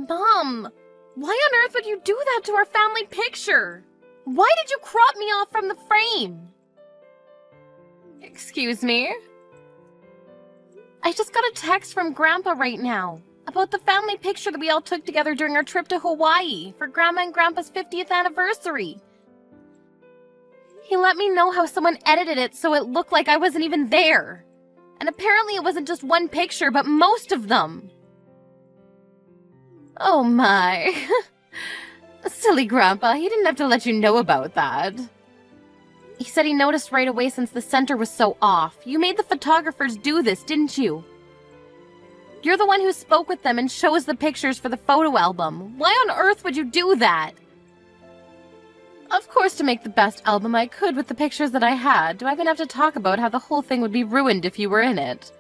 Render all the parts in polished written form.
Mom, why on earth would you do that to our family picture? Why did you crop me off from the frame? Excuse me? I just got a text from Grandpa right now about the family picture that we all took together during our trip to Hawaii for Grandma and Grandpa's 50th anniversary. He let me know how someone edited it so it looked like I wasn't even there. And apparently it wasn't just one picture, but most of them. Oh my. Silly Grandpa, he didn't have to let you know about that. He said he noticed right away since the center was so off. You made the photographers do this, didn't you? You're the one who spoke with them and chose the pictures for the photo album. Why on earth would you do that? Of course, to make the best album I could with the pictures that I had. Do I even have to talk about how the whole thing would be ruined if you were in it?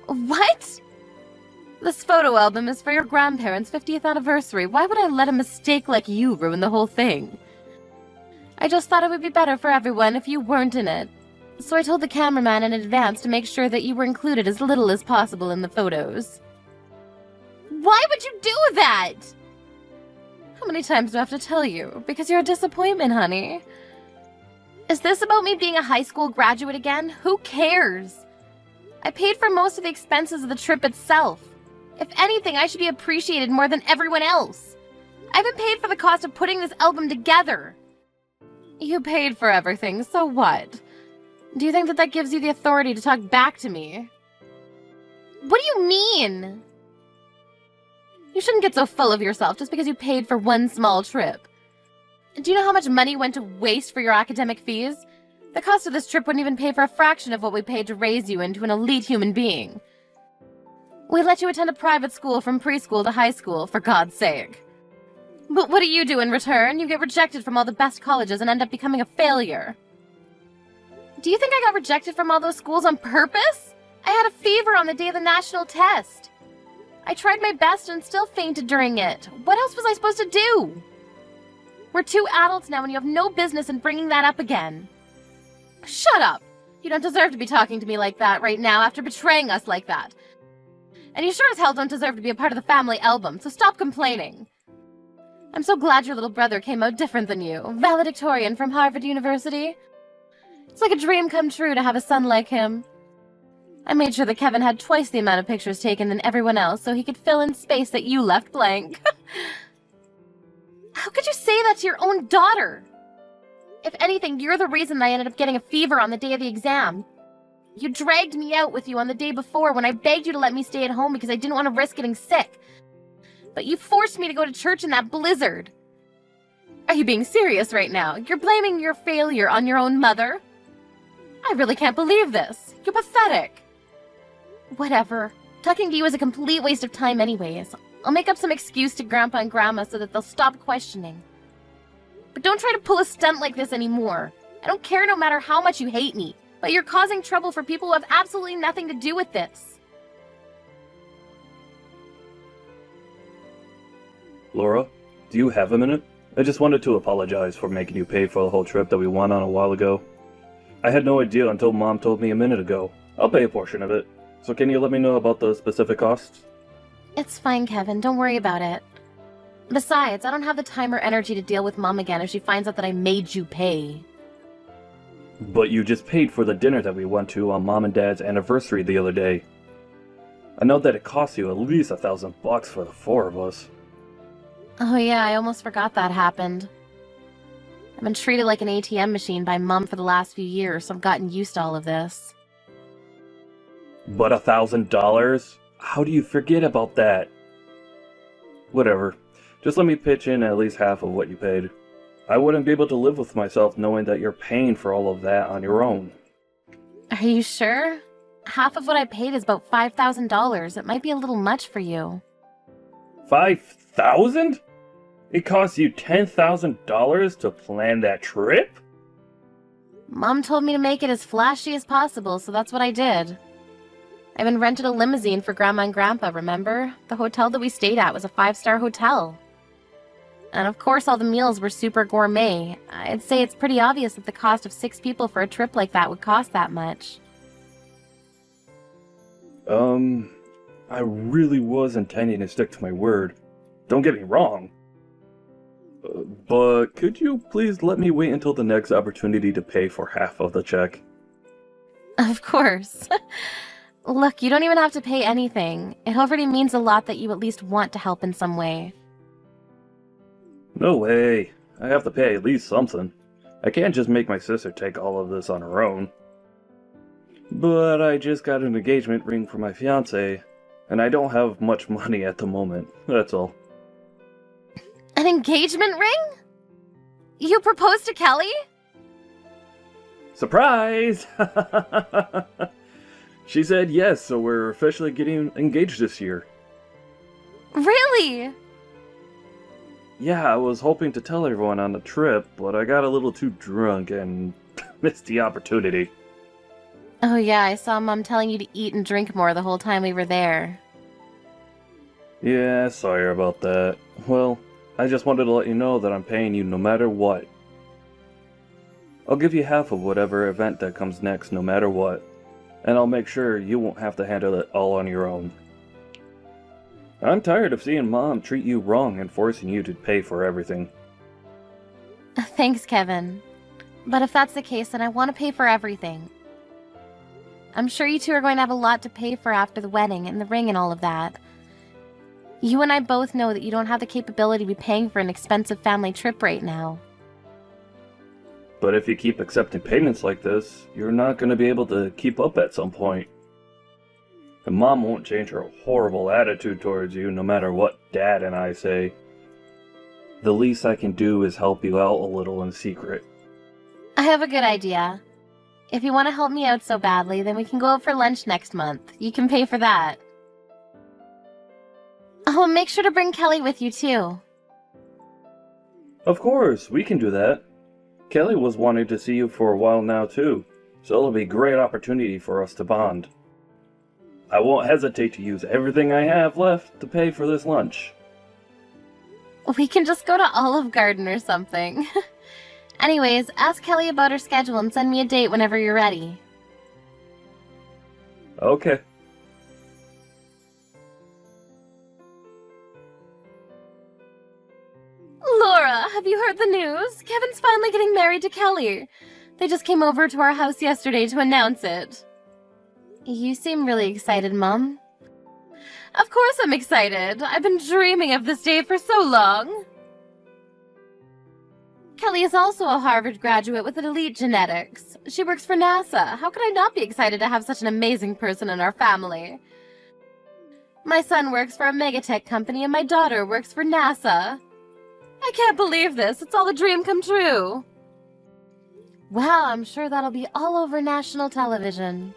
What? This photo album is for your grandparents' 50th anniversary. Why would I let a mistake like you ruin the whole thing? I just thought it would be better for everyone if you weren't in it. So I told the cameraman in advance to make sure that you were included as little as possible in the photos. Why would you do that? How many times do I have to tell you? Because you're a disappointment, honey. Is this about me being a high school graduate again? Who cares? I paid for most of the expenses of the trip itself. If anything, I should be appreciated more than everyone else. I haven't paid for the cost of putting this album together. You paid for everything, so what? Do you think that gives you the authority to talk back to me? What do you mean? You shouldn't get so full of yourself just because you paid for one small trip. Do you know how much money went to waste for your academic fees? The cost of this trip wouldn't even pay for a fraction of what we paid to raise you into an elite human being. We let you attend a private school from preschool to high school, for God's sake. But what do you do in return? You get rejected from all the best colleges and end up becoming a failure. Do you think I got rejected from all those schools on purpose? I had a fever on the day of the national test. I tried my best and still fainted during it. What else was I supposed to do? We're two adults now and you have no business in bringing that up again. Shut up! You don't deserve to be talking to me like that right now after betraying us like that. And you sure as hell don't deserve to be a part of the family album, so stop complaining. I'm so glad your little brother came out different than you. Valedictorian from Harvard University. It's like a dream come true to have a son like him. I made sure that Kevin had twice the amount of pictures taken than everyone else so he could fill in space that you left blank. How could you say that to your own daughter? If anything, you're the reason I ended up getting a fever on the day of the exam. You dragged me out with you on the day before when I begged you to let me stay at home because I didn't want to risk getting sick. But you forced me to go to church in that blizzard. Are you being serious right now? You're blaming your failure on your own mother? I really can't believe this. You're pathetic. Whatever. Talking to you is a complete waste of time anyways. I'll make up some excuse to Grandpa and Grandma so that they'll stop questioning. But don't try to pull a stunt like this anymore. I don't care no matter how much you hate me, but you're causing trouble for people who have absolutely nothing to do with this. Laura, do you have a minute? I just wanted to apologize for making you pay for the whole trip that we went on a while ago. I had no idea until Mom told me a minute ago. I'll pay a portion of it. So can you let me know about the specific costs? It's fine, Kevin. Don't worry about it. Besides, I don't have the time or energy to deal with Mom again if she finds out that I made you pay. But you just paid for the dinner that we went to on Mom and Dad's anniversary the other day. I know that it cost you at least $1,000 for the four of us. Oh yeah, I almost forgot that happened. I've been treated like an ATM machine by Mom for the last few years, so I've gotten used to all of this. But $1,000? How do you forget about that? Whatever. Just let me pitch in at least half of what you paid. I wouldn't be able to live with myself knowing that you're paying for all of that on your own. Are you sure? Half of what I paid is about $5,000. It might be a little much for you. 5,000? It cost you $10,000 to plan that trip? Mom told me to make it as flashy as possible, so that's what I did. I even rented a limousine for Grandma and Grandpa, remember? The hotel that we stayed at was a 5-star hotel. And of course all the meals were super gourmet. I'd say it's pretty obvious that the cost of 6 people for a trip like that would cost that much. I really was intending to stick to my word. Don't get me wrong. But could you please let me wait until the next opportunity to pay for half of the check? Of course. Look, you don't even have to pay anything. It already means a lot that you at least want to help in some way. No way. I have to pay at least something. I can't just make my sister take all of this on her own. But I just got an engagement ring for my fiancé, and I don't have much money at the moment, that's all. An engagement ring? You proposed to Kelly? Surprise! She said yes, so we're officially getting engaged this year. Really? Yeah, I was hoping to tell everyone on the trip, but I got a little too drunk and missed the opportunity. Oh yeah, I saw Mom telling you to eat and drink more the whole time we were there. Yeah, sorry about that. Well, I just wanted to let you know that I'm paying you no matter what. I'll give you half of whatever event that comes next no matter what, and I'll make sure you won't have to handle it all on your own. I'm tired of seeing Mom treat you wrong and forcing you to pay for everything. Thanks, Kevin. But if that's the case, then I want to pay for everything. I'm sure you two are going to have a lot to pay for after the wedding and the ring and all of that. You and I both know that you don't have the capability to be paying for an expensive family trip right now. But if you keep accepting payments like this, you're not going to be able to keep up at some point. And Mom won't change her horrible attitude towards you no matter what Dad and I say. The least I can do is help you out a little in secret. I have a good idea. If you want to help me out so badly, then we can go out for lunch next month. You can pay for that. Oh, and make sure to bring Kelly with you, too. Of course, we can do that. Kelly was wanting to see you for a while now, too, so it'll be a great opportunity for us to bond. I won't hesitate to use everything I have left to pay for this lunch. We can just go to Olive Garden or something. Anyways, ask Kelly about her schedule and send me a date whenever you're ready. Okay. Laura, have you heard the news? Kevin's finally getting married to Kelly. They just came over to our house yesterday to announce it. You seem really excited, Mom. Of course I'm excited. I've been dreaming of this day for so long. Kelly is also a Harvard graduate with elite genetics. She works for NASA. How could I not be excited to have such an amazing person in our family? My son works for a megatech company and my daughter works for NASA. I can't believe this. It's all a dream come true. Wow, I'm sure that'll be all over national television.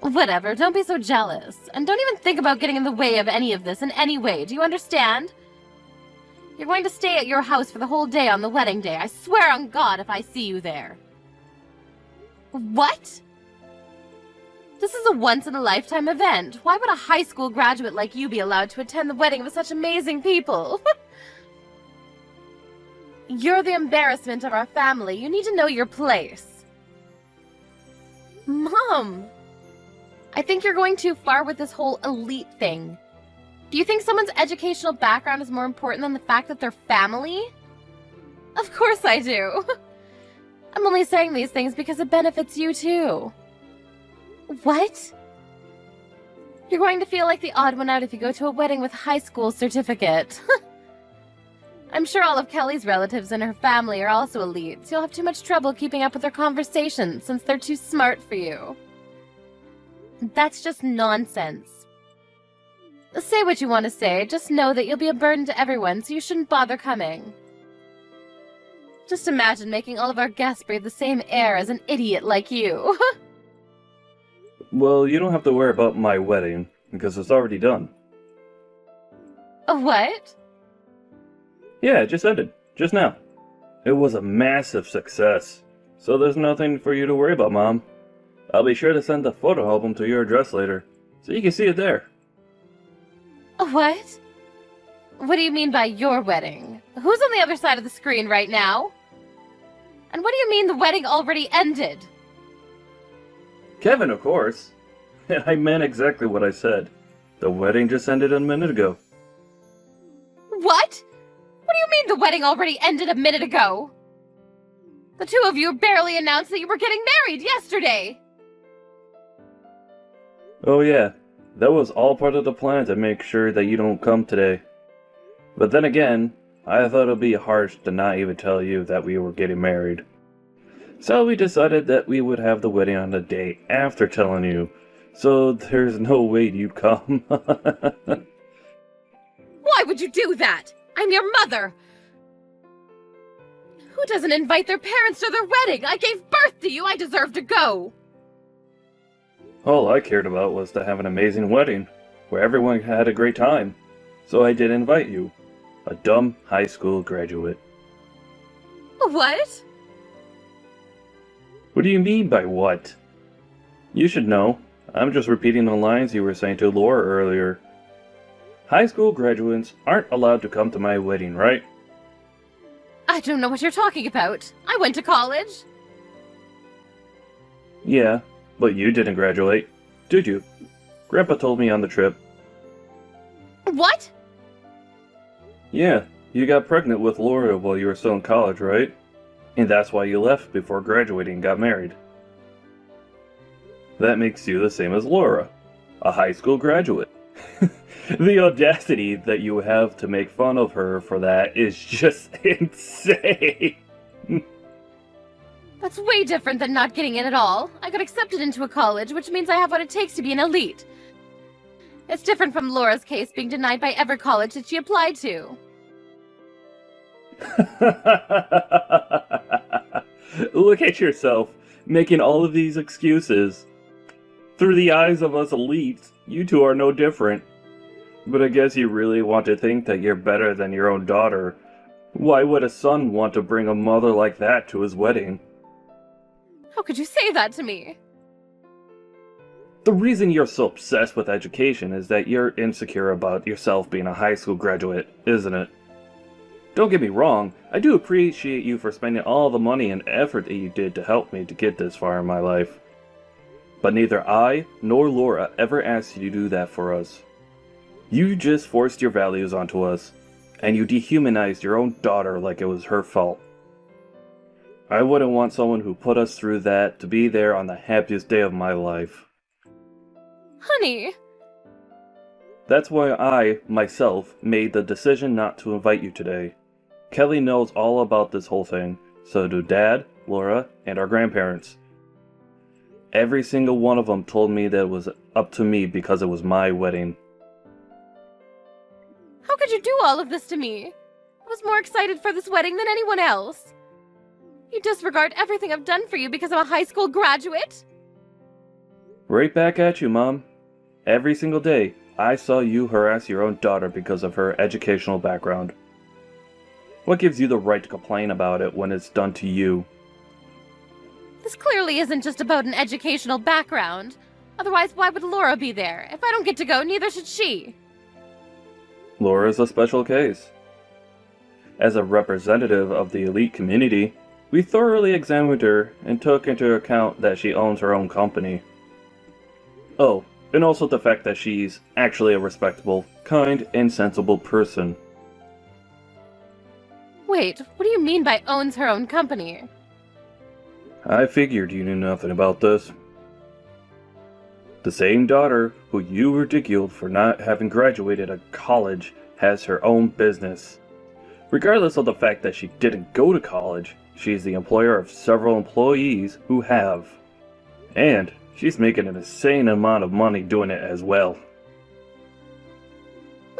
Whatever, don't be so jealous. And don't even think about getting in the way of any of this in any way. Do you understand? You're going to stay at your house for the whole day on the wedding day. I swear on God if I see you there. What? This is a once-in-a-lifetime event. Why would a high school graduate like you be allowed to attend the wedding of such amazing people? You're the embarrassment of our family. You need to know your place. Mom! I think you're going too far with this whole elite thing. Do you think someone's educational background is more important than the fact that they're family? Of course I do. I'm only saying these things because it benefits you too. What? You're going to feel like the odd one out if you go to a wedding with high school certificate. I'm sure all of Kelly's relatives and her family are also elite, so you'll have too much trouble keeping up with their conversations since they're too smart for you. That's just nonsense. Say what you want to say, just know that you'll be a burden to everyone, so you shouldn't bother coming. Just imagine making all of our guests breathe the same air as an idiot like you. Well, you don't have to worry about my wedding, because it's already done. What? Yeah, it just ended. Just now. It was a massive success. So there's nothing for you to worry about, Mom. I'll be sure to send the photo album to your address later, so you can see it there. What? What do you mean by your wedding? Who's on the other side of the screen right now? And what do you mean the wedding already ended? Kevin, of course. And I meant exactly what I said. The wedding just ended a minute ago. What? What do you mean the wedding already ended a minute ago? The two of you barely announced that you were getting married yesterday! Oh yeah, that was all part of the plan to make sure that you don't come today. But then again, I thought it would be harsh to not even tell you that we were getting married. So we decided that we would have the wedding on the day after telling you, so there's no way you'd come. Why would you do that? I'm your mother! Who doesn't invite their parents to their wedding? I gave birth to you, I deserve to go! All I cared about was to have an amazing wedding, where everyone had a great time. So I did invite you, a dumb high school graduate. What? What do you mean by what? You should know. I'm just repeating the lines you were saying to Laura earlier. High school graduates aren't allowed to come to my wedding, right? I don't know what you're talking about. I went to college. Yeah, but you didn't graduate, did you? Grandpa told me on the trip. What? Yeah, you got pregnant with Laura while you were still in college, right? And that's why you left before graduating and got married. That makes you the same as Laura, a high school graduate. The audacity that you have to make fun of her for that is just insane. That's way different than not getting in at all. I got accepted into a college, which means I have what it takes to be an elite. It's different from Laura's case being denied by every college that she applied to. Look at yourself, making all of these excuses. Through the eyes of us elites, you two are no different. But I guess you really want to think that you're better than your own daughter. Why would a son want to bring a mother like that to his wedding? How could you say that to me? The reason you're so obsessed with education is that you're insecure about yourself being a high school graduate, isn't it? Don't get me wrong, I do appreciate you for spending all the money and effort that you did to help me to get this far in my life. But neither I nor Laura ever asked you to do that for us. You just forced your values onto us, and you dehumanized your own daughter like it was her fault. I wouldn't want someone who put us through that to be there on the happiest day of my life. Honey! That's why I, myself, made the decision not to invite you today. Kelly knows all about this whole thing, so do Dad, Laura, and our grandparents. Every single one of them told me that it was up to me because it was my wedding. How could you do all of this to me? I was more excited for this wedding than anyone else. You disregard everything I've done for you because I'm a high school graduate? Right back at you, Mom. Every single day, I saw you harass your own daughter because of her educational background. What gives you the right to complain about it when it's done to you? This clearly isn't just about an educational background. Otherwise, why would Laura be there? If I don't get to go, neither should she. Laura's a special case. As a representative of the elite community, we thoroughly examined her and took into account that she owns her own company. Oh, and also the fact that she's actually a respectable, kind, and sensible person. Wait, what do you mean by owns her own company? I figured you knew nothing about this. The same daughter who you ridiculed for not having graduated a college has her own business. Regardless of the fact that she didn't go to college, she's the employer of several employees who have. And she's making an insane amount of money doing it as well.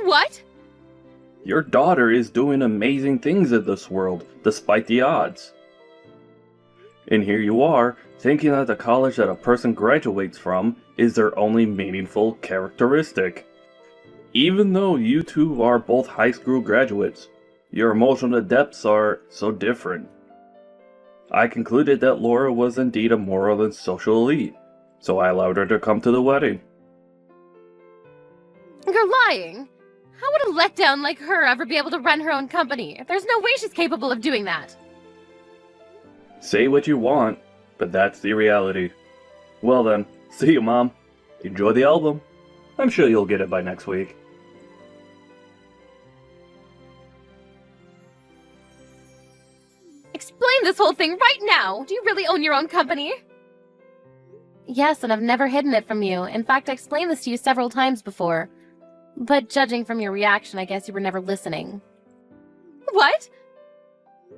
What? Your daughter is doing amazing things in this world, despite the odds. And here you are, thinking that the college that a person graduates from is their only meaningful characteristic. Even though you two are both high school graduates, your emotional depths are so different. I concluded that Laura was indeed a moral and social elite, so I allowed her to come to the wedding. You're lying. How would a letdown like her ever be able to run her own company? There's no way she's capable of doing that. Say what you want, but that's the reality. Well then, see you, Mom. Enjoy the album. I'm sure you'll get it by next week. Explain this whole thing right now! Do you really own your own company? Yes, and I've never hidden it from you. In fact, I explained this to you several times before. But judging from your reaction, I guess you were never listening. What?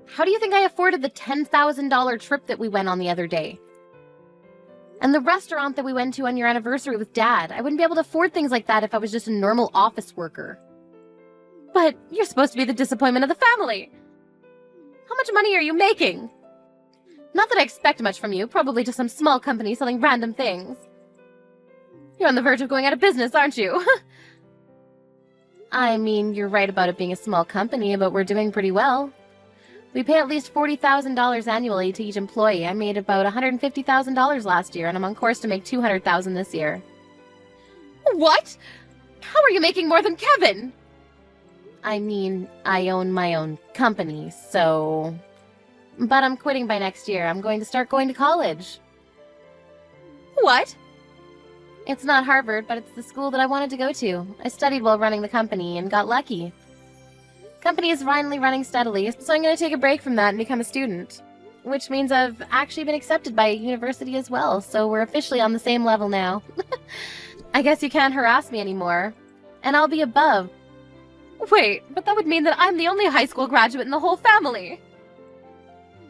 How do you think I afforded the $10,000 trip that we went on the other day? And the restaurant that we went to on your anniversary with Dad? I wouldn't be able to afford things like that if I was just a normal office worker. But you're supposed to be the disappointment of the family. How much money are you making? Not that I expect much from you, probably just some small company selling random things. You're on the verge of going out of business, aren't you? I mean, you're right about it being a small company, but we're doing pretty well. We pay at least $40,000 annually to each employee. I made about $150,000 last year, and I'm on course to make $200,000 this year. What? How are you making more than Kevin? I mean, I own my own company, so... But I'm quitting by next year. I'm going to start going to college. What? It's not Harvard, but it's the school that I wanted to go to. I studied while running the company and got lucky. Company is finally running steadily, so I'm going to take a break from that and become a student. Which means I've actually been accepted by a university as well, so we're officially on the same level now. I guess you can't harass me anymore. And I'll be above. Wait, but that would mean that I'm the only high school graduate in the whole family.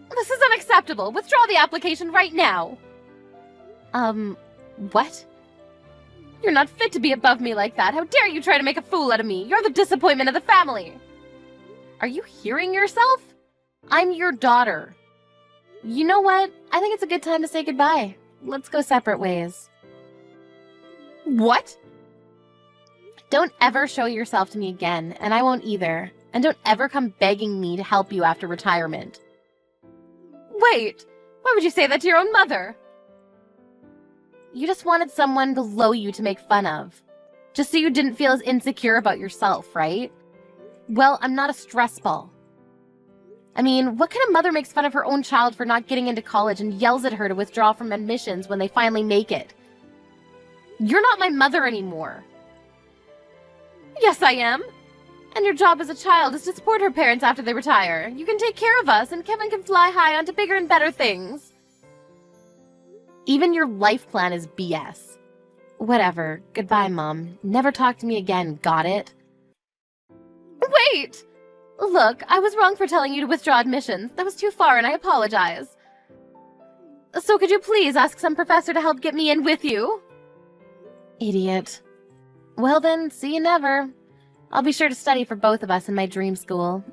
This is unacceptable. Withdraw the application right now. What? You're not fit to be above me like that. How dare you try to make a fool out of me? You're the disappointment of the family. Are you hearing yourself? I'm your daughter. You know what? I think it's a good time to say goodbye. Let's go separate ways. What? Don't ever show yourself to me again, and I won't either. And don't ever come begging me to help you after retirement. Wait! Why would you say that to your own mother? You just wanted someone below you to make fun of. Just so you didn't feel as insecure about yourself, right? Well, I'm not a stress ball. I mean, what kind of mother makes fun of her own child for not getting into college and yells at her to withdraw from admissions when they finally make it? You're not my mother anymore. Yes, I am. And your job as a child is to support her parents after they retire. You can take care of us, and Kevin can fly high onto bigger and better things. Even your life plan is BS. Whatever. Goodbye, Mom. Never talk to me again, got it? Wait! Look, I was wrong for telling you to withdraw admissions. That was too far, and I apologize. So could you please ask some professor to help get me in with you? Idiot. Well then, see you never. I'll be sure to study for both of us in my dream school.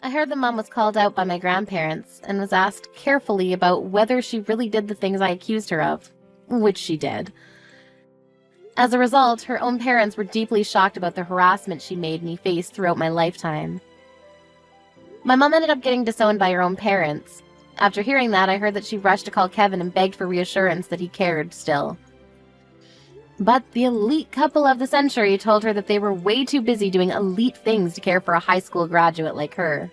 I heard that Mom was called out by my grandparents and was asked carefully about whether she really did the things I accused her of, which she did. As a result, her own parents were deeply shocked about the harassment she made me face throughout my lifetime. My mom ended up getting disowned by her own parents. After hearing that, I heard that she rushed to call Kevin and begged for reassurance that he cared still. But the elite couple of the century told her that they were way too busy doing elite things to care for a high school graduate like her.